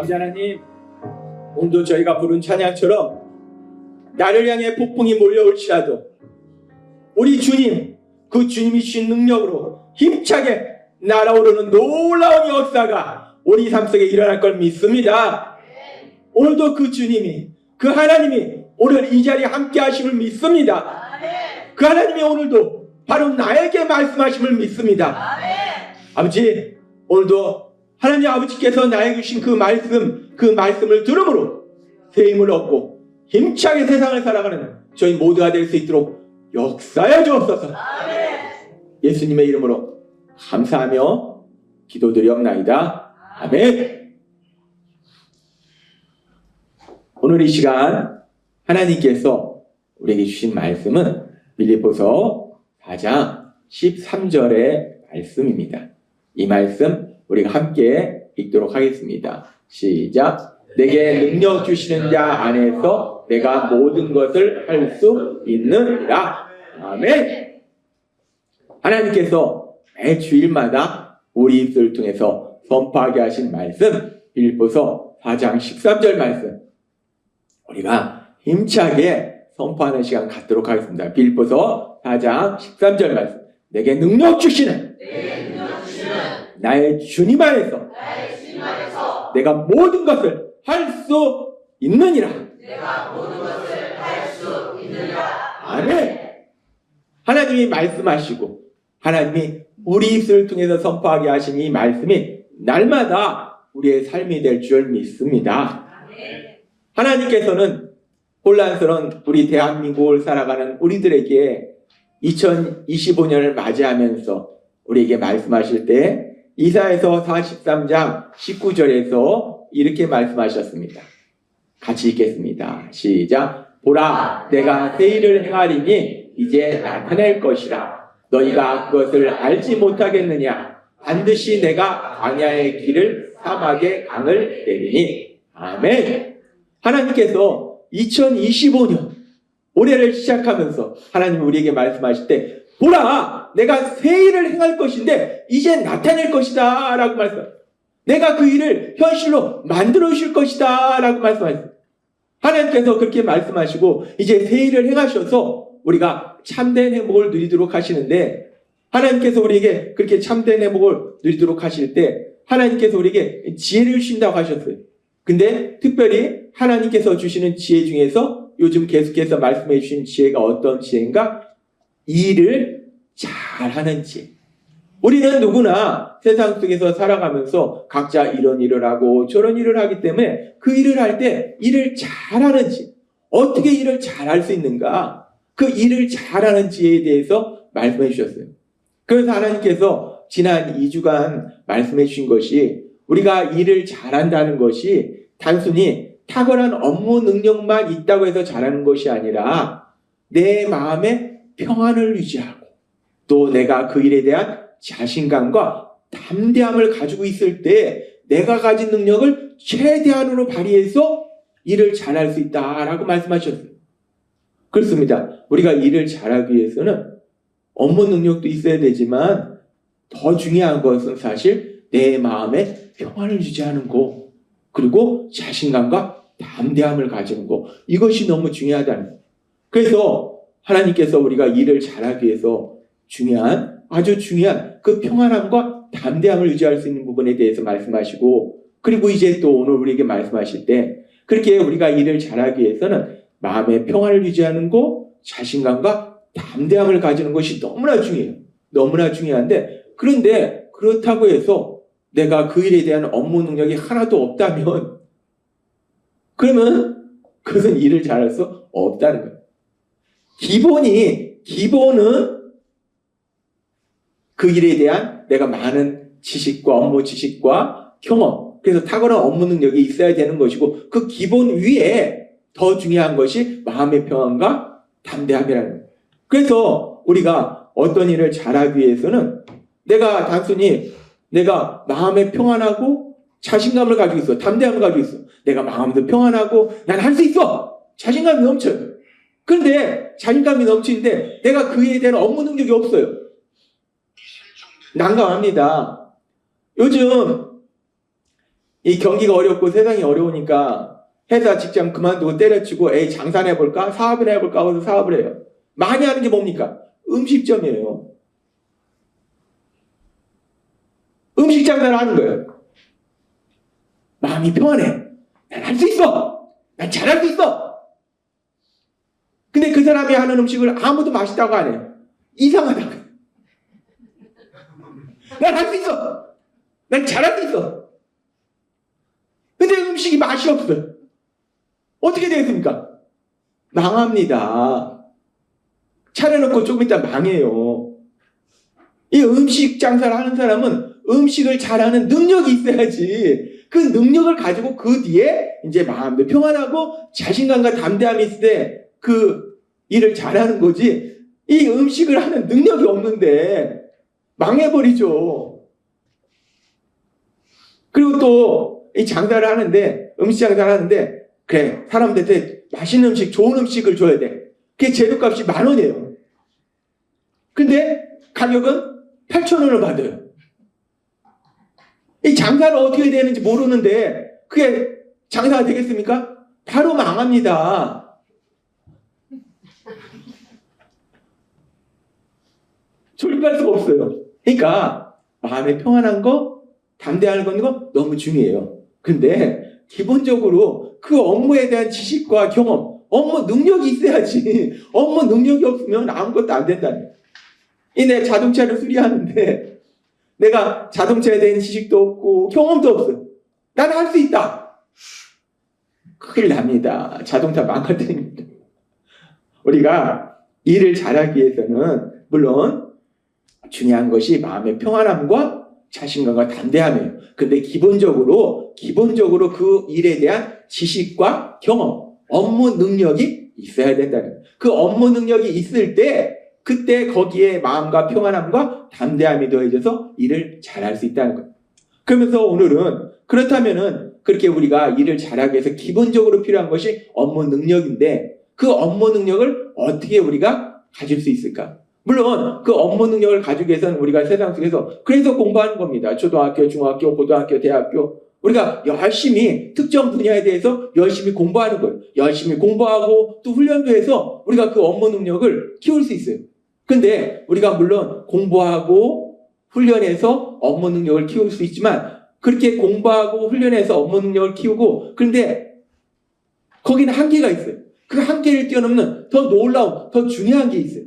아버지 하나님, 오늘도 저희가 부른 찬양처럼 나를 향해 폭풍이 몰려올지라도 우리 주님, 그 주님이 주신 능력으로 힘차게 날아오르는 놀라운 역사가 우리 삶 속에 일어날 걸 믿습니다. 오늘도 그 주님이, 그 하나님이 오늘 이 자리에 함께 하심을 믿습니다. 그 하나님이 오늘도 바로 나에게 말씀하심을 믿습니다. 아버지, 오늘도 하나님 아버지께서 나에게 주신 그 말씀을 들음으로 새 힘을 얻고 힘차게 세상을 살아가는 저희 모두가 될 수 있도록 역사해 주옵소서. 예수님의 이름으로 감사하며 기도드리옵나이다. 아멘. 오늘 이 시간 하나님께서 우리에게 주신 말씀은 빌립보서 4장 13절의 말씀입니다. 이 말씀 우리가 함께 읽도록 하겠습니다. 시작. 내게 능력 주시는 자 안에서 내가 모든 것을 할 수 있느니라. 아멘. 하나님께서 매 주일마다 우리 입술을 통해서 선포하게 하신 말씀, 빌립보서 4장 13절 말씀, 우리가 힘차게 선포하는 시간 갖도록 하겠습니다. 빌립보서 4장 13절 말씀. 내게 능력 주시는 나의 주님 안에서 내가 모든 것을 할 수 있느니라. 아멘. 하나님이 말씀하시고 하나님이 우리 입술을 통해서 선포하게 하신 이 말씀이 날마다 우리의 삶이 될 줄 믿습니다. 하나님께서는 혼란스러운 우리 대한민국을 살아가는 우리들에게 2025년을 맞이하면서 우리에게 말씀하실 때 이사야서 43장 19절에서 이렇게 말씀하셨습니다. 같이 읽겠습니다. 시작. 보라, 내가 새 일을 행하리니 이제 나타낼 것이라. 너희가 그것을 알지 못하겠느냐? 반드시 내가 광야의 길을 사막의 강을 내리니. 아멘. 하나님께서 2025년 올해를 시작하면서 하나님이 우리에게 말씀하실 때 보라, 내가 새 일을 행할 것인데 이제 나타낼 것이다 라고 말씀하셨어요. 내가 그 일을 현실로 만들어 주실 것이다 라고 말씀하셨어요. 하나님께서 그렇게 말씀하시고 이제 새 일을 행하셔서 우리가 참된 행복을 누리도록 하시는데, 하나님께서 우리에게 그렇게 참된 행복을 누리도록 하실 때 하나님께서 우리에게 지혜를 주신다고 하셨어요. 근데 특별히 하나님께서 주시는 지혜 중에서 요즘 계속해서 말씀해 주신 지혜가 어떤 지혜인가? 이 일을 잘하는 지혜. 우리는 누구나 세상 속에서 살아가면서 각자 이런 일을 하고 저런 일을 하기 때문에 그 일을 할 때 일을 잘하는 지혜. 어떻게 일을 잘할 수 있는가? 그 일을 잘하는 지혜에 대해서 말씀해 주셨어요. 그래서 하나님께서 지난 2주간 말씀해 주신 것이 우리가 일을 잘한다는 것이 단순히 탁월한 업무 능력만 있다고 해서 잘하는 것이 아니라 내 마음에 평안을 유지하고 또 내가 그 일에 대한 자신감과 담대함을 가지고 있을 때 내가 가진 능력을 최대한으로 발휘해서 일을 잘할 수 있다라고 말씀하셨어요. 그렇습니다. 우리가 일을 잘하기 위해서는 업무 능력도 있어야 되지만 더 중요한 것은 사실 내 마음에 평안을 유지하는 거, 그리고 자신감과 담대함을 가지는 거, 이것이 너무 중요하다는 거. 그래서 하나님께서 우리가 일을 잘하기 위해서 아주 중요한 그 평안함과 담대함을 유지할 수 있는 부분에 대해서 말씀하시고, 그리고 이제 또 오늘 우리에게 말씀하실 때 그렇게 우리가 일을 잘하기 위해서는 마음의 평안을 유지하는 거, 자신감과 담대함을 가지는 것이 너무나 중요해요. 너무나 중요한데, 그런데 그렇다고 해서 내가 그 일에 대한 업무 능력이 하나도 없다면 그러면 그것은 일을 잘할 수 없다는 거예요. 기본은 그 일에 대한 내가 많은 지식과 업무 지식과 경험, 그래서 탁월한 업무 능력이 있어야 되는 것이고, 그 기본 위에 더 중요한 것이 마음의 평안과 담대함이라는 거예요. 그래서 우리가 어떤 일을 잘하기 위해서는 내가 단순히 내가 마음에 평안하고 자신감을 가지고 있어, 담대함을 가지고 있어, 내가 마음도 평안하고 난 할 수 있어, 자신감이 넘쳐요. 그런데 자신감이 넘치는데 내가 그에 대한 업무 능력이 없어요. 난감합니다. 요즘 이 경기가 어렵고 세상이 어려우니까 회사 직장 그만두고 때려치고 에이 장사나 해볼까? 사업이나 해볼까? 하고서 사업을 해요. 많이 하는 게 뭡니까? 음식점이에요. 음식 장사를 하는 거예요. 마음이 평안해. 난 할 수 있어. 난 잘할 수 있어. 근데 그 사람이 하는 음식을 아무도 맛있다고 안 해요. 이상하다고. 난 할 수 있어. 난 잘할 수 있어. 근데 음식이 맛이 없어요. 어떻게 되겠습니까? 망합니다. 차려놓고 조금 있다 망해요. 이 음식 장사를 하는 사람은 음식을 잘하는 능력이 있어야지. 그 능력을 가지고 그 뒤에 이제 마음도 평안하고 자신감과 담대함이 있을 때 그 일을 잘하는 거지. 이 음식을 하는 능력이 없는데 망해버리죠. 그리고 또 이 장사를 하는데 음식 장사를 하는데 그래 사람들한테 맛있는 음식 좋은 음식을 줘야 돼. 그게 재료값이 10,000원이에요. 근데 가격은 8,000원을 받아요. 이 장사를 어떻게 해야 되는지 모르는데 그게 장사가 되겠습니까? 바로 망합니다. 조립할 수가 없어요. 그러니까 마음에 평안한 거, 담대한 거 너무 중요해요. 근데 기본적으로 그 업무에 대한 지식과 경험, 업무 능력이 있어야지. 업무 능력이 없으면 아무것도 안 된다는. 내 자동차를 수리하는데 내가 자동차에 대한 지식도 없고 경험도 없어요. 나는 할 수 있다. 큰일 납니다. 자동차 망가뜨립니다. 우리가 일을 잘하기 위해서는 물론 중요한 것이 마음의 평안함과 자신감과 담대함이에요. 근데 기본적으로 그 일에 대한 지식과 경험, 업무 능력이 있어야 된다는 거예요. 그 업무 능력이 있을 때 그때 거기에 마음과 평안함과 담대함이 더해져서 일을 잘할 수 있다는 거예요. 그러면서 오늘은 그렇다면은 그렇게 우리가 일을 잘하기 위해서 기본적으로 필요한 것이 업무 능력인데 그 업무 능력을 어떻게 우리가 가질 수 있을까? 물론 그 업무 능력을 가지기 위해서는 우리가 세상 속에서 그래서 공부하는 겁니다. 초등학교, 중학교, 고등학교, 대학교 우리가 열심히 특정 분야에 대해서 열심히 공부하는 거예요. 열심히 공부하고 또 훈련도 해서 우리가 그 업무 능력을 키울 수 있어요. 근데 우리가 물론 공부하고 훈련해서 업무 능력을 키울 수 있지만 그렇게 공부하고 훈련해서 업무 능력을 키우고 그런데 거기는 한계가 있어요. 그 한계를 뛰어넘는 더 놀라운, 더 중요한 게 있어요.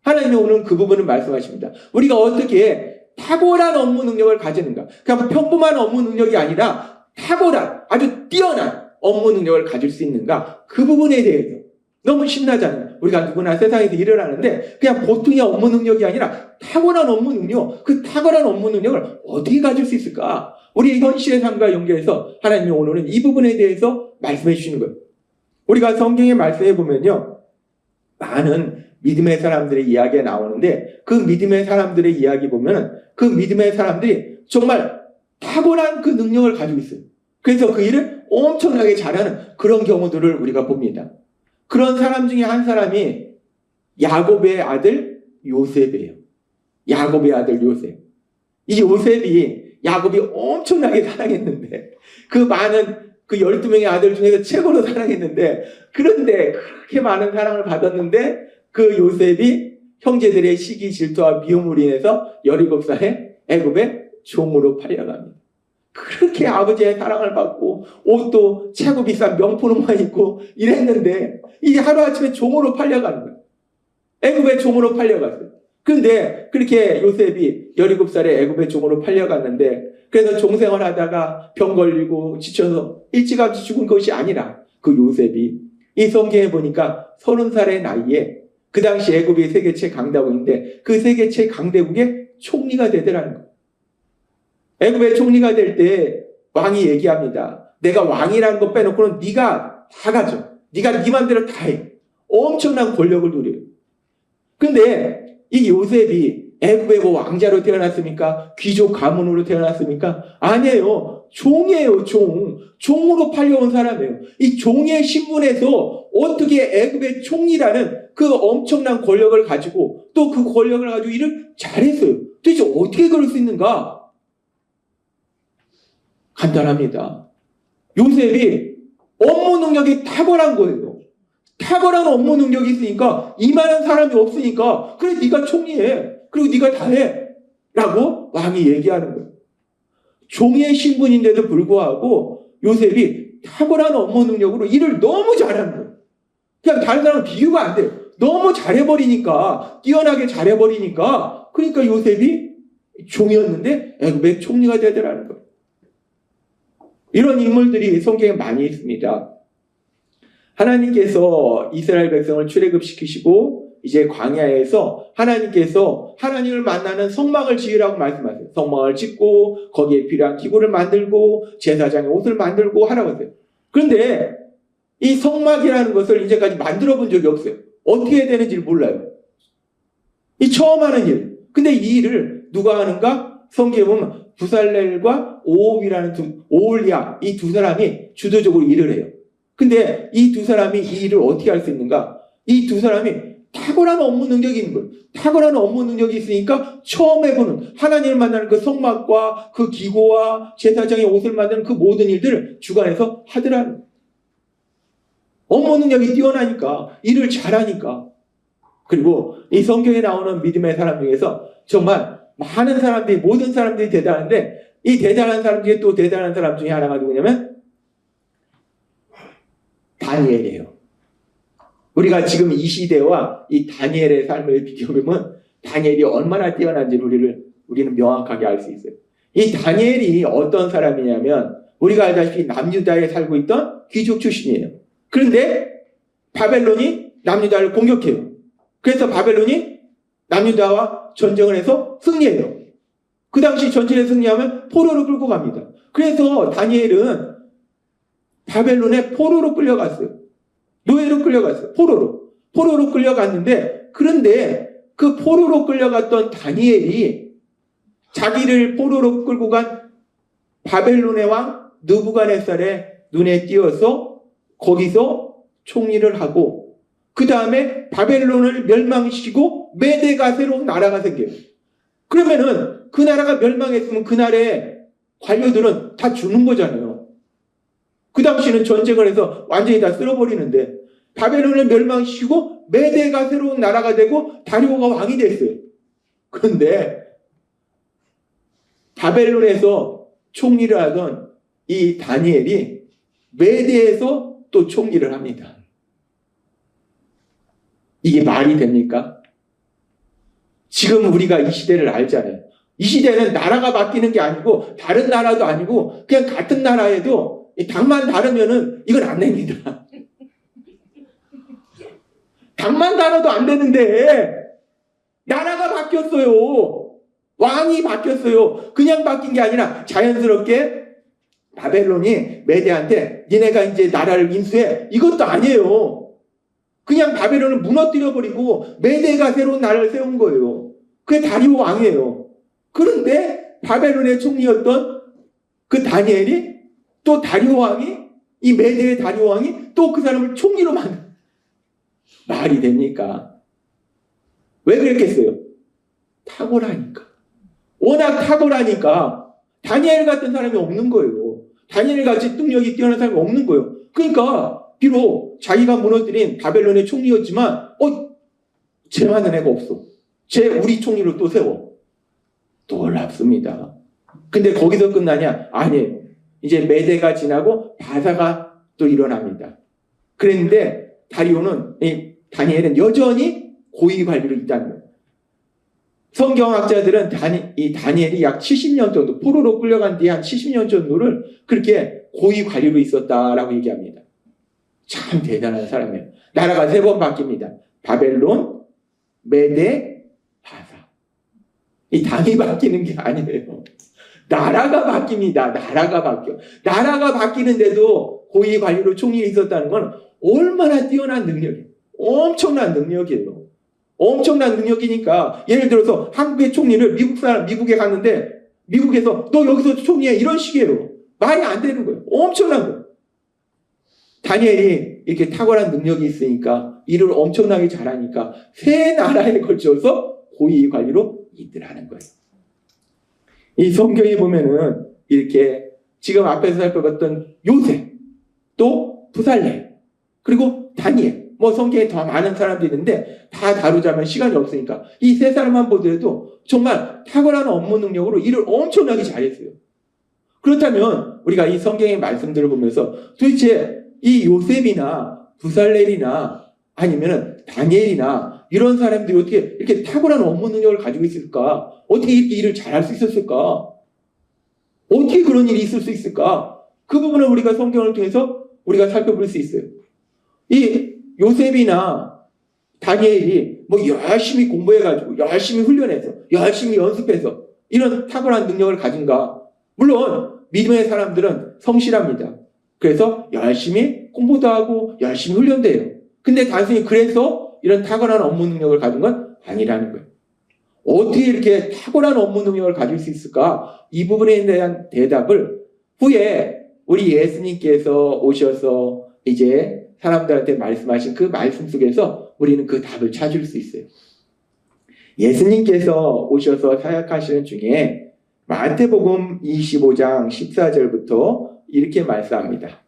하나님이 오늘 그 부분을 말씀하십니다. 우리가 어떻게 탁월한 업무 능력을 가지는가. 그냥 평범한 업무 능력이 아니라 탁월한, 아주 뛰어난 업무 능력을 가질 수 있는가. 그 부분에 대해서 너무 신나잖아요. 우리가 누구나 세상에서 일을 하는데 그냥 보통의 업무 능력이 아니라 탁월한 업무 능력, 그 탁월한 업무 능력을 어떻게 가질 수 있을까? 우리의 현실의 삶과 연결해서 하나님이 오늘은 이 부분에 대해서 말씀해 주시는 거예요. 우리가 성경에 말씀해 보면요. 많은 믿음의 사람들의 이야기가 나오는데 그 믿음의 사람들의 이야기 보면 그 믿음의 사람들이 정말 탁월한 그 능력을 가지고 있어요. 그래서 그 일을 엄청나게 잘하는 그런 경우들을 우리가 봅니다. 그런 사람 중에 한 사람이 야곱의 아들 요셉이에요. 야곱의 아들 요셉. 이 요셉이 야곱이 엄청나게 사랑했는데 그 많은 그 12명의 아들 중에서 최고로 사랑했는데 그런데 그렇게 많은 사랑을 받았는데 그 요셉이 형제들의 시기 질투와 미움으로 인해서 17살에 애굽의 종으로 팔려갑니다. 그렇게 아버지의 사랑을 받고 옷도 최고 비싼 명품만 입고 이랬는데 이제 하루아침에 종으로 팔려가는 거예요. 애굽의 종으로 팔려갔어요. 그런데 그렇게 요셉이 17살에 애굽의 종으로 팔려갔는데 그래서 종생활 하다가 병 걸리고 지쳐서 일찌감치 죽은 것이 아니라 그 요셉이 이 성경에 보니까 30살의 나이에 그 당시 애굽이 세계체 강대국인데 그 세계체 강대국의 총리가 되더라는 거예요. 애굽의 총리가 될 때 왕이 얘기합니다. 내가 왕이라는 거 빼놓고는 네가 다 가져. 네가 네 맘대로 다 해. 엄청난 권력을 누려요. 근데 이 요셉이 애굽의 뭐 왕자로 태어났습니까? 귀족 가문으로 태어났습니까? 아니에요. 종이에요. 종으로 팔려온 사람이에요. 이 종의 신분에서 어떻게 애굽의 총리라는 그 엄청난 권력을 가지고 또 그 권력을 가지고 일을 잘했어요. 도대체 어떻게 그럴 수 있는가? 간단합니다. 요셉이 업무 능력이 탁월한 거예요. 탁월한 업무 능력이 있으니까 이만한 사람이 없으니까 그래 네가 총리해. 그리고 네가 다 해. 라고 왕이 얘기하는 거예요. 종의 신분인데도 불구하고 요셉이 탁월한 업무 능력으로 일을 너무 잘하는 거예요. 그냥 다른 사람은 비교가 안 돼요. 너무 잘해버리니까, 뛰어나게 잘해버리니까, 그러니까 요셉이 종이었는데 애굽의 총리가 되더라는 거예요. 이런 인물들이 성경에 많이 있습니다. 하나님께서 이스라엘 백성을 출애굽시키시고 이제 광야에서 하나님께서 하나님을 만나는 성막을 지으라고 말씀하세요. 성막을 짓고 거기에 필요한 기구를 만들고 제사장의 옷을 만들고 하라고 했어요. 그런데 이 성막이라는 것을 이제까지 만들어 본 적이 없어요. 어떻게 해야 되는지 몰라요. 이 처음 하는 일. 근데 이 일을 누가 하는가? 성경에 보면 부살렐과 오홀리아 이 두 사람이 주도적으로 일을 해요. 근데 이 두 사람이 이 일을 어떻게 할 수 있는가? 이 두 사람이 탁월한 업무 능력이 있는 거예요. 탁월한 업무 능력이 있으니까 처음 해보는 하나님을 만나는 그 성막과 그 기구와 제사장의 옷을 만드는 그 모든 일들을 주관해서 하더라는 거예요. 업무 능력이 뛰어나니까 일을 잘하니까. 그리고 이 성경에 나오는 믿음의 사람 중에서 정말 많은 사람들이 모든 사람들이 대단한데 이 대단한 사람 중에 또 대단한 사람 중에 하나가 누구냐면 다니엘이에요. 우리가 지금 이 시대와 이 다니엘의 삶을 비교해보면 다니엘이 얼마나 뛰어난지를 우리는 명확하게 알 수 있어요. 이 다니엘이 어떤 사람이냐면 우리가 알다시피 남유다에 살고 있던 귀족 출신이에요. 그런데 바벨론이 남유다를 공격해요. 그래서 바벨론이 남유다와 전쟁을 해서 승리해요. 그 당시 전쟁에 승리하면 포로로 끌고 갑니다. 그래서 다니엘은 바벨론에 포로로 끌려갔어요. 노예로 끌려갔어요. 포로로 끌려갔는데 그런데 그 포로로 끌려갔던 다니엘이 자기를 포로로 끌고 간 바벨론의 왕 느부갓네살의 눈에 띄어서 거기서 총리를 하고 그 다음에 바벨론을 멸망시키고 메대가 새로운 나라가 생겨요. 그러면은 그 나라가 멸망했으면 그 나라의 관료들은 다 죽는 거잖아요. 그 당시는 전쟁을 해서 완전히 다 쓸어버리는데 바벨론을 멸망시키고 메대가 새로운 나라가 되고 다리오가 왕이 됐어요. 그런데 바벨론에서 총리를 하던 이 다니엘이 메대에서 또 총리를 합니다. 이게 말이 됩니까? 지금 우리가 이 시대를 알잖아요. 이 시대는 나라가 바뀌는 게 아니고 다른 나라도 아니고 그냥 같은 나라에도 당만 다르면은 이건 안 됩니다. 당만 다르도 안 되는데 나라가 바뀌었어요. 왕이 바뀌었어요. 그냥 바뀐 게 아니라 자연스럽게 바벨론이 메대한테 니네가 이제 나라를 인수해. 이것도 아니에요. 그냥 바벨론을 무너뜨려버리고 메대가 새로운 나라를 세운 거예요. 그게 다리오 왕이에요. 그런데 바벨론의 총리였던 그 다니엘이 또 다리오 왕이 이 메대의 다리오 왕이 또 그 사람을 총리로 만든 말이 됩니까? 왜 그랬겠어요? 탁월하니까. 워낙 탁월하니까 다니엘 같은 사람이 없는 거예요. 다니엘 같이 능력이 뛰어난 사람이 없는 거예요. 그러니까 비록 자기가 무너뜨린 바벨론의 총리였지만 쟤만한 애가 없어. 쟤 우리 총리로 또 세워. 놀랍습니다. 근데 거기서 끝나냐? 아니에요. 이제 메대가 지나고 바사가 또 일어납니다. 그랬는데 다니엘은 여전히 고위 관리로 있다는 거예요. 성경학자들은 이 다니엘이 약 70년 정도, 포로로 끌려간 뒤에 한 70년 정도를 그렇게 고위 관리로 있었다라고 얘기합니다. 참 대단한 사람이에요. 나라가 3번 바뀝니다. 바벨론, 메대, 바사. 이 당이 바뀌는 게 아니에요. 나라가 바뀝니다. 나라가 바뀌어. 나라가 바뀌는데도 고위 관리로 총리에 있었다는 건 얼마나 뛰어난 능력이에요. 엄청난 능력이에요. 엄청난 능력이니까 예를 들어서 한국의 총리를 미국에 갔는데 미국에서 너 여기서 총리해 이런 식이에요. 말이 안 되는 거예요. 엄청난 거예요. 다니엘이 이렇게 탁월한 능력이 있으니까 일을 엄청나게 잘하니까 세 나라에 걸쳐서 고위 관리로 있더라는 거예요. 이 성경에 보면은 이렇게 지금 앞에서 살펴봤던 요셉, 또 부살레, 그리고 다니엘, 뭐 성경에 더 많은 사람들이 있는데 다 다루자면 시간이 없으니까 이 세 사람만 보더라도 정말 탁월한 업무 능력으로 일을 엄청나게 잘했어요. 그렇다면 우리가 이 성경의 말씀들을 보면서 도대체 이 요셉이나 부살렐이나 아니면은 다니엘이나 이런 사람들이 어떻게 이렇게 탁월한 업무 능력을 가지고 있을까? 어떻게 이렇게 일을 잘할 수 있었을까? 어떻게 그런 일이 있을 수 있을까? 그 부분을 우리가 성경을 통해서 우리가 살펴볼 수 있어요. 이 요셉이나 다니엘이 뭐 열심히 공부해가지고 열심히 훈련해서 열심히 연습해서 이런 탁월한 능력을 가진가? 물론 믿음의 사람들은 성실합니다. 그래서 열심히 공부도 하고 열심히 훈련도 해요. 근데 단순히 그래서 이런 탁월한 업무 능력을 가진 건 아니라는 거예요. 어떻게 이렇게 탁월한 업무 능력을 가질 수 있을까? 이 부분에 대한 대답을 후에 우리 예수님께서 오셔서 이제 사람들한테 말씀하신 그 말씀 속에서 우리는 그 답을 찾을 수 있어요. 예수님께서 오셔서 사역하시는 중에 마태복음 25장 14절부터 이렇게 말씀합니다.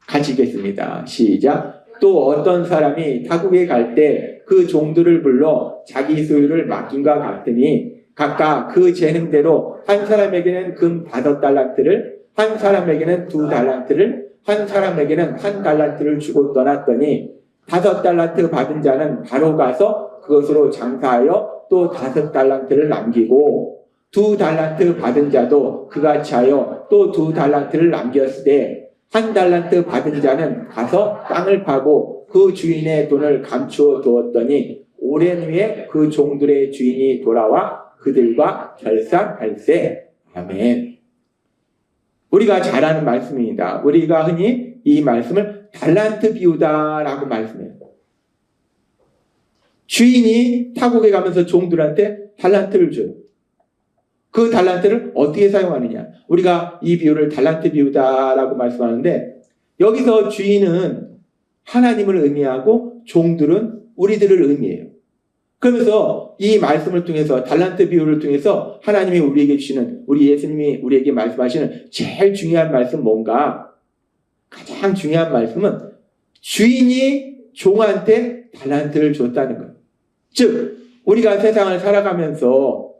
같이 읽겠습니다. 시작. 또 어떤 사람이 타국에 갈 때 그 종들을 불러 자기 소유를 맡김과 같으니 각각 그 재능대로 한 사람에게는 금 5달란트를, 한 사람에게는 2달란트를, 한 사람에게는 1달란트를 주고 떠났더니 5달란트 받은 자는 바로 가서 그것으로 장사하여 또 5달란트를 남기고 2달란트 받은 자도 그같이 하여 또 2달란트를 남겼으되 1달란트 받은 자는 가서 땅을 파고 그 주인의 돈을 감추어 두었더니 오랜 후에 그 종들의 주인이 돌아와 그들과 결산할세. 아멘. 우리가 잘 아는 말씀입니다. 우리가 흔히 이 말씀을 달란트 비유다라고 말씀해요. 주인이 타국에 가면서 종들한테 달란트를 줘요. 그 달란트를 어떻게 사용하느냐? 우리가 이 비유를 달란트 비유다라고 말씀하는데 여기서 주인은 하나님을 의미하고 종들은 우리들을 의미해요. 그러면서 이 말씀을 통해서 달란트 비유를 통해서 하나님이 우리에게 주시는, 우리 예수님이 우리에게 말씀하시는 제일 중요한 말씀 뭔가? 가장 중요한 말씀은 주인이 종한테 달란트를 줬다는 거예요. 즉 우리가 세상을 살아가면서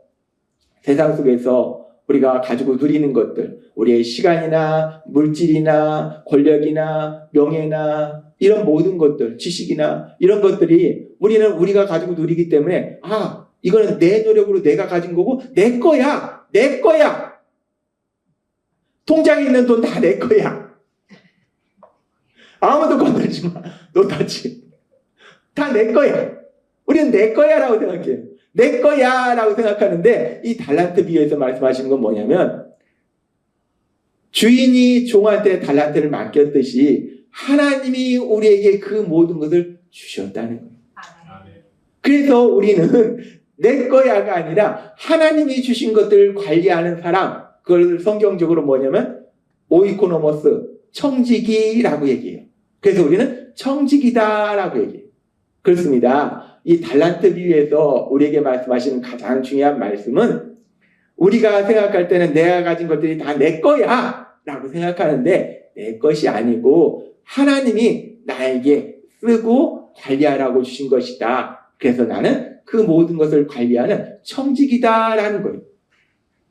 세상 속에서 우리가 가지고 누리는 것들, 우리의 시간이나 물질이나 권력이나 명예나 이런 모든 것들, 지식이나 이런 것들이 우리가 가지고 누리기 때문에 이거는 내 노력으로 내가 가진 거고 내 거야. 통장에 있는 돈 다 내 거야. 아무도 건들지 마. 너 다치. 다 내 거야. 우리는 내 거야라고 생각해요. 내 거야라고 생각하는데 이 달란트 비유에서 말씀하시는 건 뭐냐면 주인이 종한테 달란트를 맡겼듯이 하나님이 우리에게 그 모든 것을 주셨다는 거예요. 그래서 우리는 내 거야가 아니라 하나님이 주신 것들을 관리하는 사람, 그걸 성경적으로 뭐냐면 오이코노모스, 청지기라고 얘기해요. 그래서 우리는 청지기다라고 얘기해요. 그렇습니다. 이 달란트 비유에서 우리에게 말씀하시는 가장 중요한 말씀은 우리가 생각할 때는 내가 가진 것들이 다 내 거야 라고 생각하는데 내 것이 아니고 하나님이 나에게 쓰고 관리하라고 주신 것이다. 그래서 나는 그 모든 것을 관리하는 청지기다라는 거예요.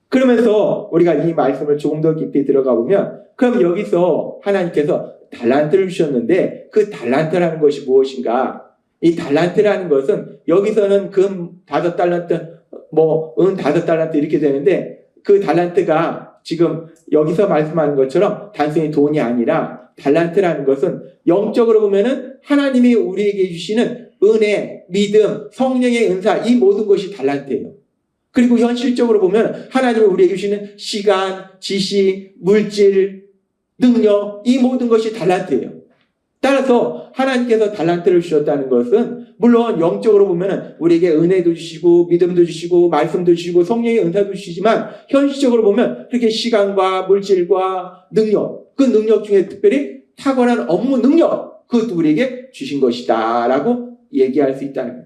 그러면서 우리가 이 말씀을 조금 더 깊이 들어가 보면 그럼 여기서 하나님께서 달란트를 주셨는데 그 달란트라는 것이 무엇인가? 이 달란트라는 것은 여기서는 금 5달란트, 은 5달란트 이렇게 되는데 그 달란트가 지금 여기서 말씀하는 것처럼 단순히 돈이 아니라 달란트라는 것은 영적으로 보면은 하나님이 우리에게 주시는 은혜, 믿음, 성령의 은사 이 모든 것이 달란트예요. 그리고 현실적으로 보면 하나님이 우리에게 주시는 시간, 지식, 물질, 능력 이 모든 것이 달란트예요. 따라서 하나님께서 달란트를 주셨다는 것은 물론 영적으로 보면 우리에게 은혜도 주시고 믿음도 주시고 말씀도 주시고 성령의 은사도 주시지만 현실적으로 보면 그렇게 시간과 물질과 능력, 그 능력 중에 특별히 탁월한 업무 능력 그것도 우리에게 주신 것이다 라고 얘기할 수 있다는 거예요.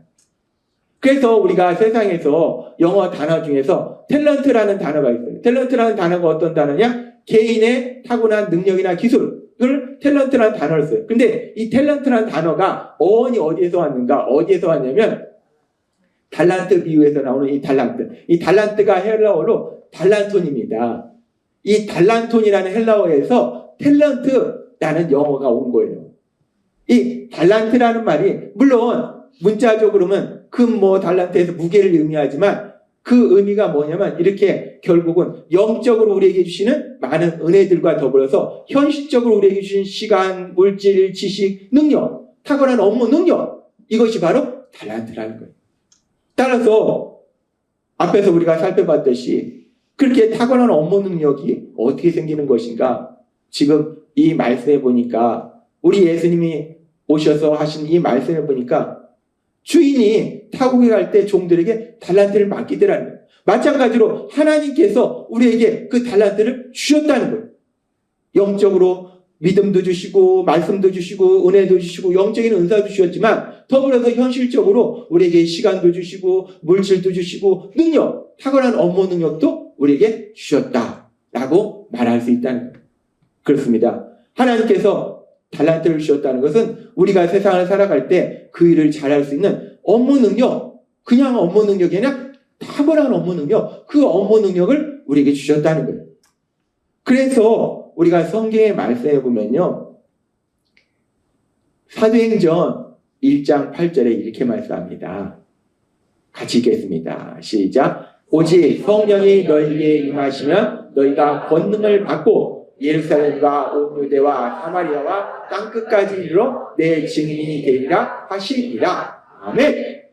그래서 우리가 세상에서 영어 단어 중에서 탤런트라는 단어가 있어요. 탤런트라는 단어가 어떤 단어냐? 개인의 타고난 능력이나 기술을 탤런트라는 단어를 써요. 근데 이 탤런트라는 단어가 어원이 어디에서 왔는가? 어디에서 왔냐면 달란트 비유에서 나오는 이 달란트. 이 달란트가 헬라어로 달란톤입니다. 이 달란톤이라는 헬라어에서 탤런트라는 영어가 온 거예요. 이 달란트라는 말이 물론 문자적으로는 달란트에서 무게를 의미하지만 그 의미가 뭐냐면 이렇게 결국은 영적으로 우리에게 주시는 많은 은혜들과 더불어서 현실적으로 우리에게 주신 시간, 물질, 지식, 능력, 탁월한 업무 능력, 이것이 바로 달란트라는 거예요. 따라서 앞에서 우리가 살펴봤듯이 그렇게 탁월한 업무 능력이 어떻게 생기는 것인가? 지금 이 말씀에 보니까 우리 예수님이 오셔서 하신 이 말씀에 보니까 주인이 타국에 갈 때 종들에게 달란트를 맡기더라는 거예요. 마찬가지로 하나님께서 우리에게 그 달란트를 주셨다는 거예요. 영적으로 믿음도 주시고 말씀도 주시고 은혜도 주시고 영적인 은사도 주셨지만 더불어서 현실적으로 우리에게 시간도 주시고 물질도 주시고 능력, 탁월한 업무 능력도 우리에게 주셨다라고 말할 수 있다는 거예요. 그렇습니다. 하나님께서 달란트를 주셨다는 것은 우리가 세상을 살아갈 때 그 일을 잘할 수 있는 업무 능력, 그냥 업무 능력이 아니라 탁월한 업무 능력, 그 업무 능력을 우리에게 주셨다는 거예요. 그래서 우리가 성경의 말씀에 보면요, 사도행전 1장 8절에 이렇게 말씀합니다. 같이 읽겠습니다. 시작. 오직 성령이 너희에게 임하시면 너희가 권능을 받고 예루살렘과 온 유대와 사마리아와 땅끝까지 이르러 내 증인이 되리라 하시니라. 아멘.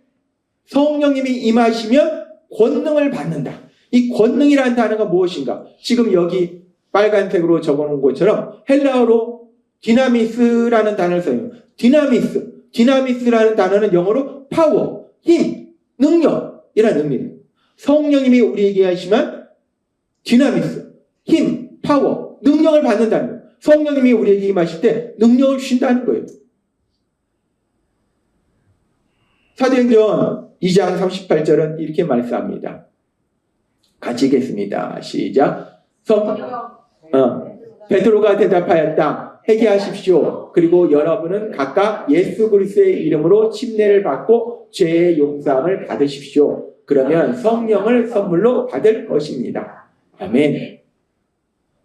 성령님이 임하시면 권능을 받는다. 이 권능이라는 단어가 무엇인가? 지금 여기 빨간색으로 적어놓은 것처럼 헬라어로 디나미스라는 단어를 써요. 디나미스라는 단어는 영어로 파워, 힘, 능력이라는 의미예요. 성령님이 우리에게 하시면 디나미스, 힘, 파워, 능력을 받는다는 거예요. 성령님이 우리에게 임하실 때 능력을 주신다는 거예요. 사도행전 2장 38절은 이렇게 말씀합니다. 같이 읽겠습니다. 시작. 베드로가 대답하였다. 회개하십시오. 그리고 여러분은 각각 예수 그리스도의 이름으로 침례를 받고 죄의 용서함을 받으십시오. 그러면 성령을 선물로 받을 것입니다. 아멘.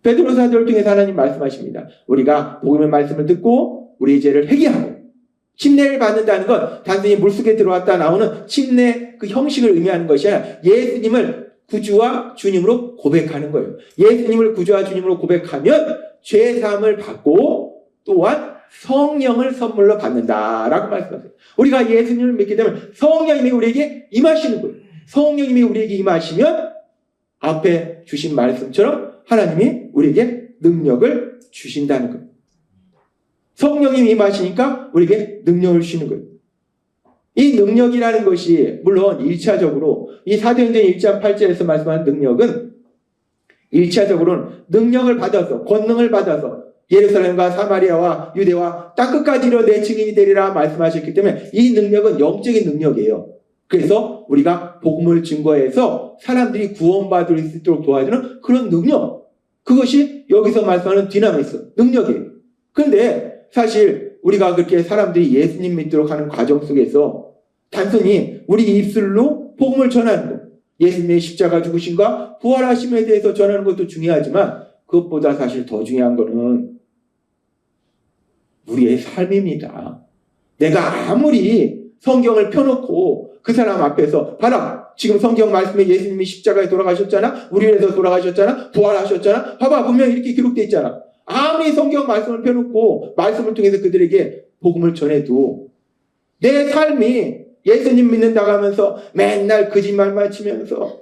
베드로 사도를 통해서 하나님 말씀하십니다. 우리가 복음의 말씀을 듣고 우리의 죄를 회개하고 침례를 받는다는 건 단순히 물속에 들어왔다 나오는 침례 그 형식을 의미하는 것이 아니라 예수님을 구주와 주님으로 고백하는 거예요. 예수님을 구주와 주님으로 고백하면 죄 사함을 받고 또한 성령을 선물로 받는다라고 말씀하세요. 우리가 예수님을 믿게 되면 성령님이 우리에게 임하시는 거예요. 성령님이 우리에게 임하시면 앞에 주신 말씀처럼 하나님이 우리에게 능력을 주신다는 거예요. 성령님이 임하시니까 우리에게 능력을 주시는 거예요. 이 능력이라는 것이 물론 1차적으로 이 사도행전 1장 8절에서 말씀하는 능력은 1차적으로는 능력을 받아서 권능을 받아서 예루살렘과 사마리아와 유대와 땅끝까지 이르러 내 증인이 되리라 말씀하셨기 때문에 이 능력은 영적인 능력이에요. 그래서 우리가 복음을 증거해서 사람들이 구원받을 수 있도록 도와주는 그런 능력, 그것이 여기서 말씀하는 디나미스, 능력이에요. 그런데 사실 우리가 그렇게 사람들이 예수님 믿도록 하는 과정 속에서 단순히 우리 입술로 복음을 전하는 것, 예수님의 십자가 죽으심과 부활하심에 대해서 전하는 것도 중요하지만 그것보다 사실 더 중요한 것은 우리의 삶입니다. 내가 아무리 성경을 펴놓고 그 사람 앞에서 봐라, 지금 성경 말씀에 예수님이 십자가에 돌아가셨잖아, 우리를 위해서 돌아가셨잖아, 부활하셨잖아, 봐봐, 분명히 이렇게 기록되어 있잖아. 아무리 성경 말씀을 펴놓고 말씀을 통해서 그들에게 복음을 전해도 내 삶이 예수님 믿는다고 하면서 맨날 거짓말만 치면서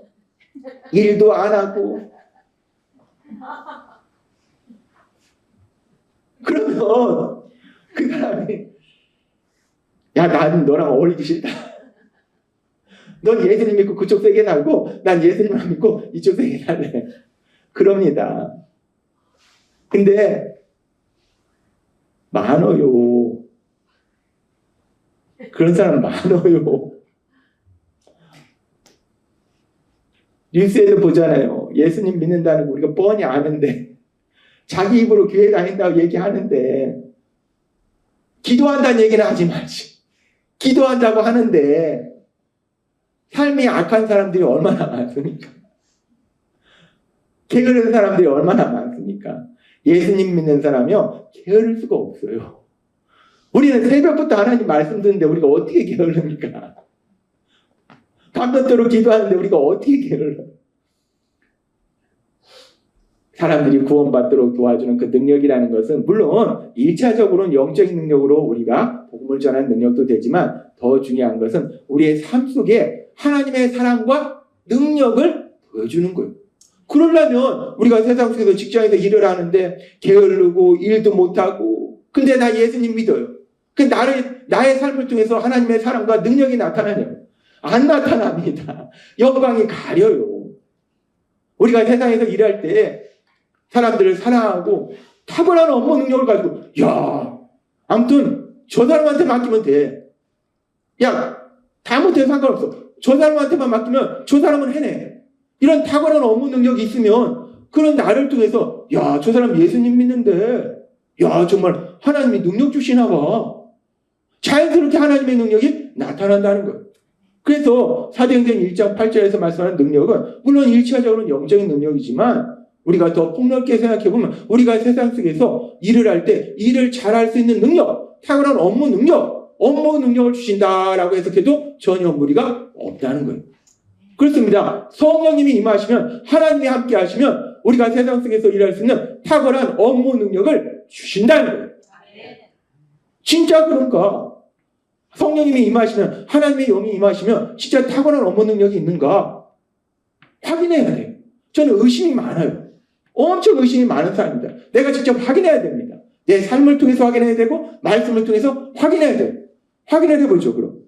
일도 안 하고 그러면 그 사람이 야, 난 너랑 어울리기 싫다. 넌 예수님 믿고 그쪽 세계 살고 난 예수님 안 믿고 이쪽 세계 살래. 그럽니다. 근데 많아요. 그런 사람 많아요. 뉴스에도 보잖아요. 예수님 믿는다는 거 우리가 뻔히 아는데 자기 입으로 교회 다닌다고 얘기하는데 기도한다는 얘기는 하지 말지. 기도한다고 하는데 삶이 악한 사람들이 얼마나 많습니까? 게으른 사람들이 얼마나 많습니까? 예수님 믿는 사람이요 게으를 수가 없어요. 우리는 새벽부터 하나님 말씀 듣는데 우리가 어떻게 게으릅니까? 밤늦도록 기도하는데 우리가 어떻게 게을러? 사람들이 구원받도록 도와주는 그 능력이라는 것은 물론 1차적으로는 영적인 능력으로 우리가 복음을 전하는 능력도 되지만 더 중요한 것은 우리의 삶 속에 하나님의 사랑과 능력을 보여주는 거예요. 그러려면 우리가 세상 속에서 직장에서 일을 하는데 게으르고 일도 못하고 근데 나 예수님 믿어요. 그 나의 삶을 통해서 하나님의 사랑과 능력이 나타나냐고. 안 나타납니다. 영광이 가려요. 우리가 세상에서 일할 때 사람들을 사랑하고 탁월한 업무 능력을 가지고 아무튼 저 사람한테 맡기면 돼. 다 못해도 상관없어. 저 사람한테만 맡기면 저 사람은 해내. 이런 탁월한 업무 능력이 있으면 그런 나를 통해서 저 사람 예수님 믿는데 정말 하나님이 능력 주시나 봐. 자연스럽게 하나님의 능력이 나타난다는 거예요. 그래서 사도행전 1장 8절에서 말씀하는 능력은 물론 1차적으로는 영적인 능력이지만 우리가 더 폭넓게 생각해보면 우리가 세상 속에서 일을 할 때 일을 잘할 수 있는 능력, 탁월한 업무 능력을 주신다라고 해석해도 전혀 무리가 없다는 거예요. 그렇습니다. 성령님이 임하시면 하나님이 함께 하시면 우리가 세상 속에서 일할 수 있는 탁월한 업무 능력을 주신다는 거예요. 진짜 그런가? 성령님이 임하시면 하나님의 영이 임하시면 진짜 탁월한 업무 능력이 있는가? 확인해야 돼요. 저는 의심이 많아요. 엄청 의심이 많은 사람입니다. 내가 직접 확인해야 됩니다. 내 삶을 통해서 확인해야 되고 말씀을 통해서 확인해야 돼요. 확인을 해보죠. 그럼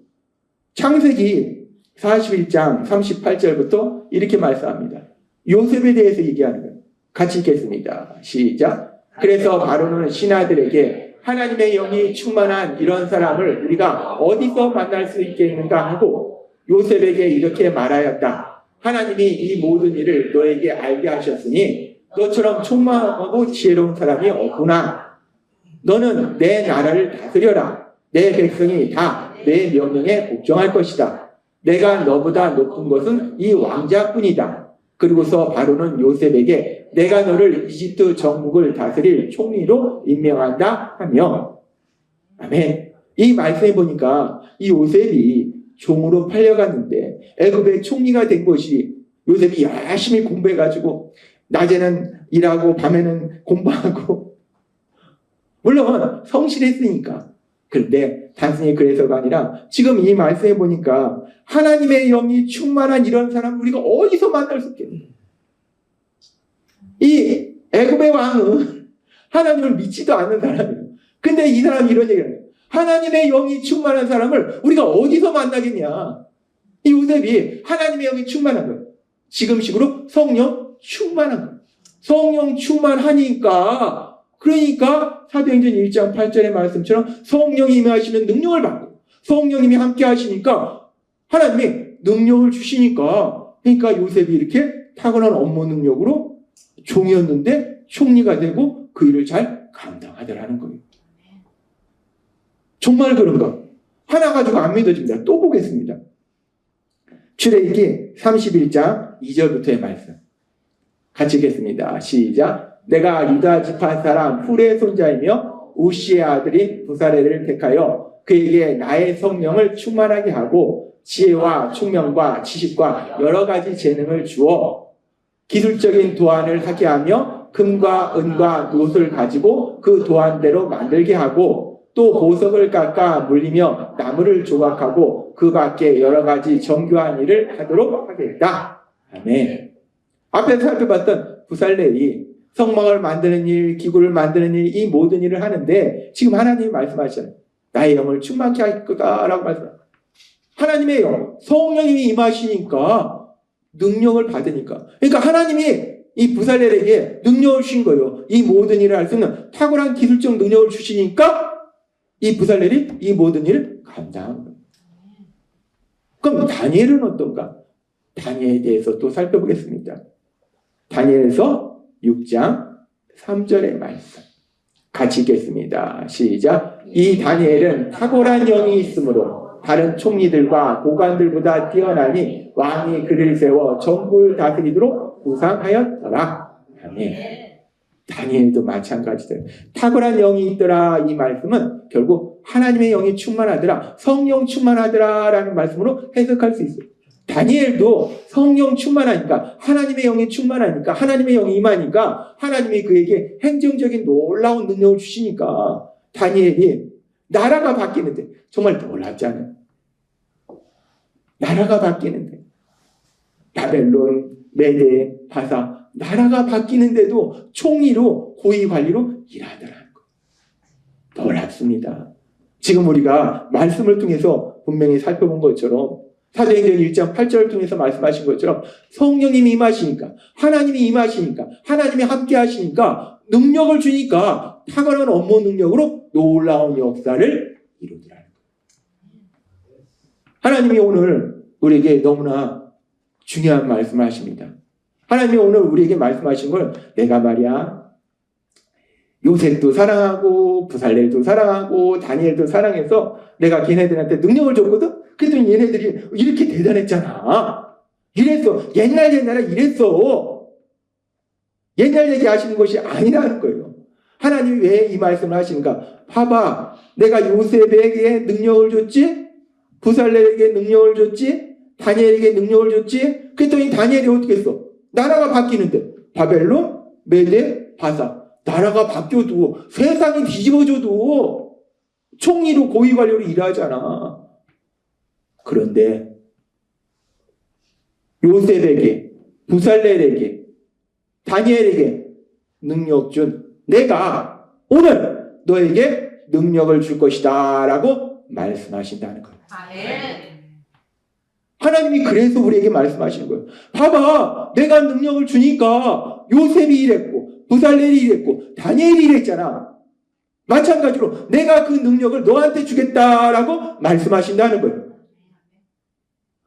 창세기 41장 38절부터 이렇게 말씀합니다. 요셉에 대해서 얘기하는 거예요. 같이 읽겠습니다. 시작. 그래서 바로는 신하들에게 하나님의 영이 충만한 이런 사람을 우리가 어디서 만날 수 있겠는가 하고 요셉에게 이렇게 말하였다. 하나님이 이 모든 일을 너에게 알게 하셨으니 너처럼 충만하고 지혜로운 사람이 없구나. 너는 내 나라를 다스려라. 내 백성이 다 내 명령에 복종할 것이다. 내가 너보다 높은 것은 이 왕자뿐이다. 그리고서 바로는 요셉에게 내가 너를 이집트 정복을 다스릴 총리로 임명한다 하며 아멘. 이 말씀해 보니까 이 요셉이 종으로 팔려갔는데 애굽의 총리가 된 것이 요셉이 열심히 공부해가지고 낮에는 일하고 밤에는 공부하고 물론 성실했으니까. 그런데 단순히 그래서가 아니라 지금 이 말씀해 보니까 하나님의 영이 충만한 이런 사람을 우리가 어디서 만날 수 있겠냐. 이 애굽의 왕은 하나님을 믿지도 않는 사람이에요. 근데 이 사람이 이런 얘기를 해요. 하나님의 영이 충만한 사람을 우리가 어디서 만나겠냐. 이 요셉이 하나님의 영이 충만한 거예요. 지금식으로 성령 충만한 거예요. 성령 충만하니까 그러니까 사도행전 1장 8절의 말씀처럼 성령이 임하시면 능력을 받고 성령님이 함께 하시니까 하나님이 능력을 주시니까 그러니까 요셉이 이렇게 탁월한 업무 능력으로 종이었는데 총리가 되고 그 일을 잘 감당하더라는 거예요. 정말 그런가? 하나 가지고 안 믿어집니다. 또 보겠습니다. 출애굽기 31장 2절부터의 말씀. 같이 읽겠습니다. 시작. 내가 유다 지파 사람 훌의 손자이며 우시의 아들인 부살레를 택하여 그에게 나의 성령을 충만하게 하고 지혜와 총명과 지식과 여러 가지 재능을 주어 기술적인 도안을 하게 하며 금과 은과 놋을 가지고 그 도안대로 만들게 하고 또 보석을 깎아 물리며 나무를 조각하고 그 밖에 여러 가지 정교한 일을 하도록 하겠다. 아멘. 앞에 살펴봤던 부살렐이 성막을 만드는 일, 기구를 만드는 일, 이 모든 일을 하는데 지금 하나님이 말씀하시잖아요. 나의 영을 충만케 할 거다라고 말씀합니다. 하나님의 영, 성령님이 임하시니까 능력을 받으니까. 그러니까 하나님이 이 부살렐에게 능력을 주신 거예요. 이 모든 일을 할 수 있는 탁월한 기술적 능력을 주시니까 이 부살렐이 이 모든 일을 감당한 거예요. 그럼 다니엘은 어떤가? 다니엘에 대해서 또 살펴보겠습니다. 다니엘서 6장 3절의 말씀 같이 읽겠습니다. 시작. 이 다니엘은 탁월한 영이 있으므로 다른 총리들과 고관들보다 뛰어나니 왕이 그를 세워 전국을 다스리도록 구상하였더라. 아멘. 다니엘도 마찬가지다. 탁월한 영이 있더라. 이 말씀은 결국 하나님의 영이 충만하더라, 성령 충만하더라 라는 말씀으로 해석할 수 있어요. 다니엘도 성령 충만하니까, 하나님의 영이 충만하니까, 하나님의 영이 임하니까 하나님이 그에게 행정적인 놀라운 능력을 주시니까 다니엘이 나라가 바뀌는데 정말 놀랍잖아요. 나라가 바뀌는데 바벨론, 메대, 바사 나라가 바뀌는데도 총리로 고위 관리로 일하더라는 거. 놀랍습니다. 지금 우리가 말씀을 통해서 분명히 살펴본 것처럼 사도행전 1장 8절을 통해서 말씀하신 것처럼 성령님이 임하시니까, 하나님이 임하시니까, 하나님이 함께 하시니까, 능력을 주니까 탁월한 업무 능력으로 놀라운 역사를 이루더라는 거예요. 하나님이 오늘 우리에게 너무나 중요한 말씀을 하십니다. 하나님이 오늘 우리에게 말씀하신 걸 내가 말이야 요셉도 사랑하고 부살렐도 사랑하고 다니엘도 사랑해서 내가 걔네들한테 능력을 줬거든? 그랬더니 얘네들이 이렇게 대단했잖아. 이랬어. 옛날에 이랬어. 옛날 얘기 하시는 것이 아니라는 거예요. 하나님이 왜 이 말씀을 하시는가? 봐봐. 내가 요셉에게 능력을 줬지? 부살렐에게 능력을 줬지? 다니엘에게 능력을 줬지? 그랬더니 다니엘이 어떻게 했어? 나라가 바뀌는데 바벨론, 메대, 바사 나라가 바뀌어도 세상이 뒤집어져도 총리로 고위 관료로 일하잖아. 그런데 요셉에게, 부살렐에게, 다니엘에게 능력 준 내가 오늘 너에게 능력을 줄 것이다 라고 말씀하신다는 거예요. 하나님이 그래서 우리에게 말씀하시는 거예요. 봐봐, 내가 능력을 주니까 요셉이 이랬고 부살렐이 이랬고 다니엘이 이랬잖아. 마찬가지로 내가 그 능력을 너한테 주겠다라고 말씀하신다는 거예요.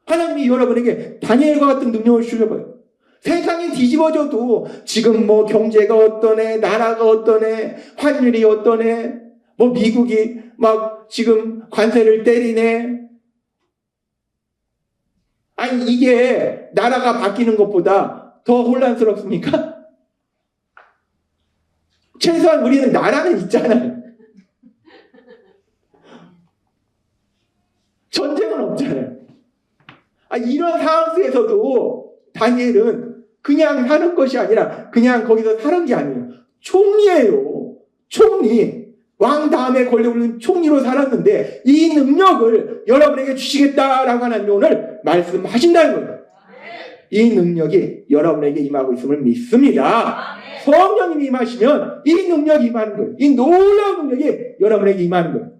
하나님이 여러분에게 다니엘과 같은 능력을 주려고요. 세상이 뒤집어져도 지금 뭐 경제가 어떠네, 나라가 어떠네, 환율이 어떠네, 뭐 미국이 막 지금 관세를 때리네. 아니 이게 나라가 바뀌는 것보다 더 혼란스럽습니까? 최소한 우리는 나라는 있잖아요. 전쟁은 없잖아요. 이런 상황 속에서도 다니엘은 그냥 사는 것이 아니라 그냥 거기서 사는 게 아니에요. 총리예요. 총리. 왕 다음에 권력을 총리로 살았는데 이 능력을 여러분에게 주시겠다라고 하나님이 오늘 말씀하신다는 거예요. 이 능력이 여러분에게 임하고 있음을 믿습니다. 성령님이 임하시면 이 능력이 임하는 거예요. 이 놀라운 능력이 여러분에게 임하는 거예요.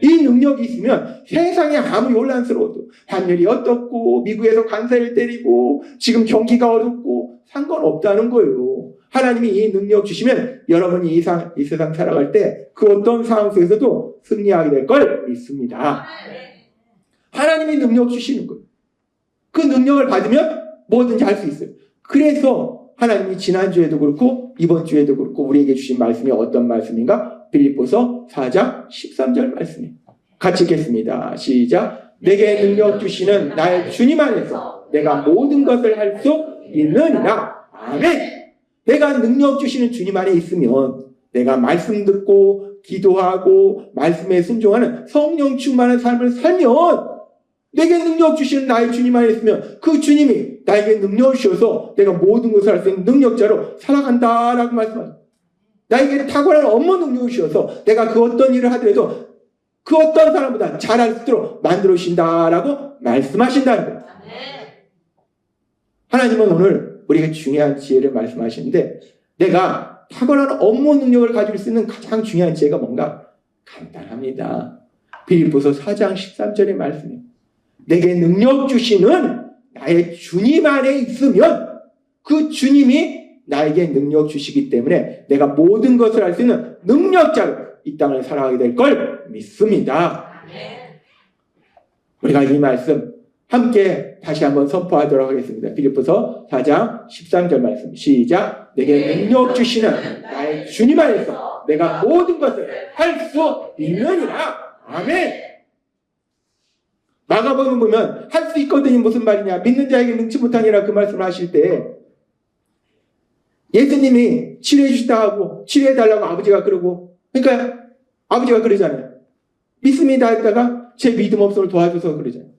이 능력이 있으면 세상에 아무리 혼란스러워도 환율이 어떻고 미국에서 관세를 때리고 지금 경기가 어렵고 상관없다는 거예요. 하나님이 이 능력 주시면 여러분이 이 세상 살아갈 때 그 어떤 상황 속에서도 승리하게 될 걸 믿습니다. 하나님이 능력 주시는 거예요. 그 능력을 받으면 뭐든지 할 수 있어요. 그래서 하나님이 지난주에도 그렇고 이번 주에도 그렇고 우리에게 주신 말씀이 어떤 말씀인가? 빌립보서 4장 13절 말씀이에요. 같이 읽겠습니다. 시작. 내게 능력 주시는 나의 주님 안에서 내가 모든 것을 할 수 있느니라. 아멘. 내가 능력 주시는 주님 안에 있으면 내가 말씀 듣고 기도하고 말씀에 순종하는 성령 충만한 삶을 살면 내게 능력 주시는 나의 주님 안에 있으면 그 주님이 나에게 능력을 주셔서 내가 모든 것을 할 수 있는 능력자로 살아간다라고 말씀합니다. 나에게 탁월한 업무 능력을 주셔서 내가 그 어떤 일을 하더라도 그 어떤 사람보다 잘할 수 있도록 만들어 주신다라고 말씀하신다는 거예요. 하나님은 오늘 우리에게 중요한 지혜를 말씀하시는데 내가 탁월한 업무 능력을 가지고 있을 수 있는 가장 중요한 지혜가 뭔가? 간단합니다. 빌립보서 4장 13절의 말씀이에요. 내게 능력 주시는 나의 주님 안에 있으면 그 주님이 나에게 능력 주시기 때문에 내가 모든 것을 할 수 있는 능력자로 이 땅을 살아가게 될 걸 믿습니다. 우리가 이 말씀 함께 다시 한번 선포하도록 하겠습니다. 빌립보서 4장 13절 말씀 시작. 내게 능력 주시는 나의 주님 안에서 내가 모든 것을 할 수 있느니라. 아멘. 마가복음 보면 할 수 있거든이 무슨 말이냐, 믿는 자에게 능치 못하니라 그 말씀을 하실 때 예수님이 치료해 주시다 하고 치료해 달라고 아버지가 그러고, 그러니까 아버지가 그러잖아요. 믿음이 다했다가 제 믿음 없음을 도와줘서 그러잖아요.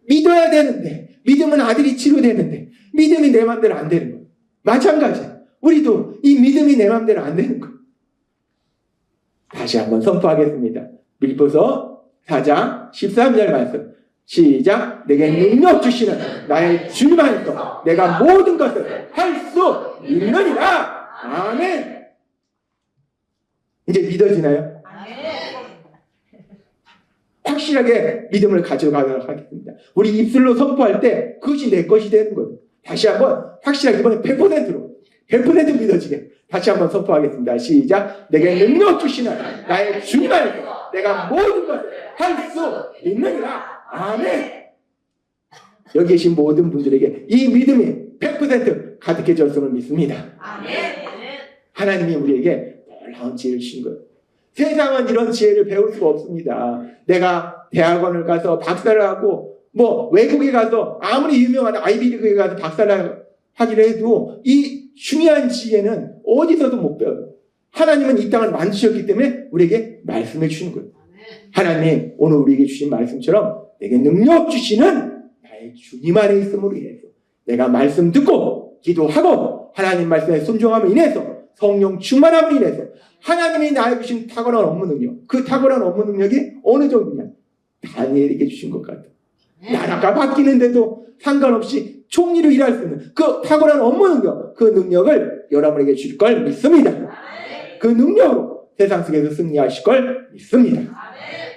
믿어야 되는데, 믿음은 아들이 치료되는데 믿음이 내 맘대로 안 되는 거예요. 마찬가지야. 우리도 이 믿음이 내 맘대로 안 되는 거예요. 다시 한번 선포하겠습니다. 빌립보서 4장 13절 말씀 시작. 내게 능력 주시는 나의 주님 안에서 내가 모든 것을 할 수 있느니라. 아멘. 이제 믿어지나요? 확실하게 믿음을 가져가도록 하겠습니다. 우리 입술로 선포할 때 그것이 내 것이 되는 거예요. 다시 한번 확실하게 이번에 100% 믿어지게 다시 한번 선포하겠습니다. 시작. 내게 능력 주시는 나의 주님 안에서 내가 모든 것을 할 수 있느니라. 아멘. 여기 계신 모든 분들에게 이 믿음이 100% 가득해졌음을 믿습니다. 아멘. 하나님이 우리에게 놀라운 지혜를 주신 거예요. 세상은 이런 지혜를 배울 수가 없습니다. 내가 대학원을 가서 박사를 하고 외국에 가서 아무리 유명한 아이비리그에 가서 박사를 하기를 해도 이 중요한 지혜는 어디서도 못 배워요. 하나님은 이 땅을 만드셨기 때문에 우리에게 말씀을 주시는 거예요. 하나님 오늘 우리에게 주신 말씀처럼 내게 능력 주시는 나의 주님 안에 있음으로 인해서 내가 말씀 듣고 기도하고 하나님 말씀에 순종함으로 인해서 성령 충만함으로 인해서 하나님이 나에게 주신 탁월한 업무 능력, 그 탁월한 업무 능력이 어느 정도냐? 다니엘에게 주신 것 같아요. 나라가 바뀌는데도 상관없이 총리로 일할 수 있는 그 탁월한 업무 능력, 그 능력을 여러분에게 주실 걸 믿습니다. 그 능력으로 세상 속에서 승리하실 걸 믿습니다.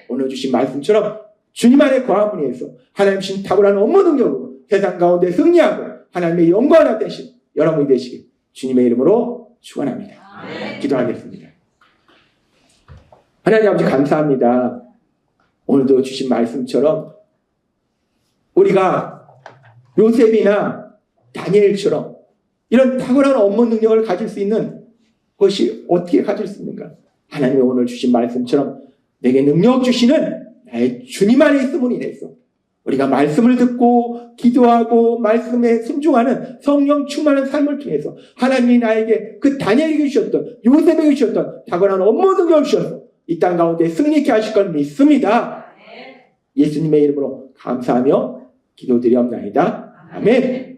오늘 주신 말씀처럼 주님 안에 거함으로 인해서 하나님 주신 탁월한 업무 능력으로 세상 가운데 승리하고 하나님의 영광을 되신 여러분이 되시길 주님의 이름으로 축원합니다. 기도하겠습니다. 하나님 아버지 감사합니다. 오늘도 주신 말씀처럼 우리가 요셉이나 다니엘처럼 이런 탁월한 업무 능력을 가질 수 있는 것이 어떻게 가질 수 있는가? 하나님이 오늘 주신 말씀처럼 내게 능력 주시는 나의 주님 안에 있음으로 인해서 우리가 말씀을 듣고 기도하고 말씀에 순종하는 성령 충만한 삶을 통해서 하나님이 나에게 그 다니엘에게 주셨던 요셉에게 주셨던 탁월한 업무 능력을 주셔서 이 땅 가운데 승리케 하실 걸 믿습니다. 예수님의 이름으로 감사하며 기도드리옵나이다. 아멘.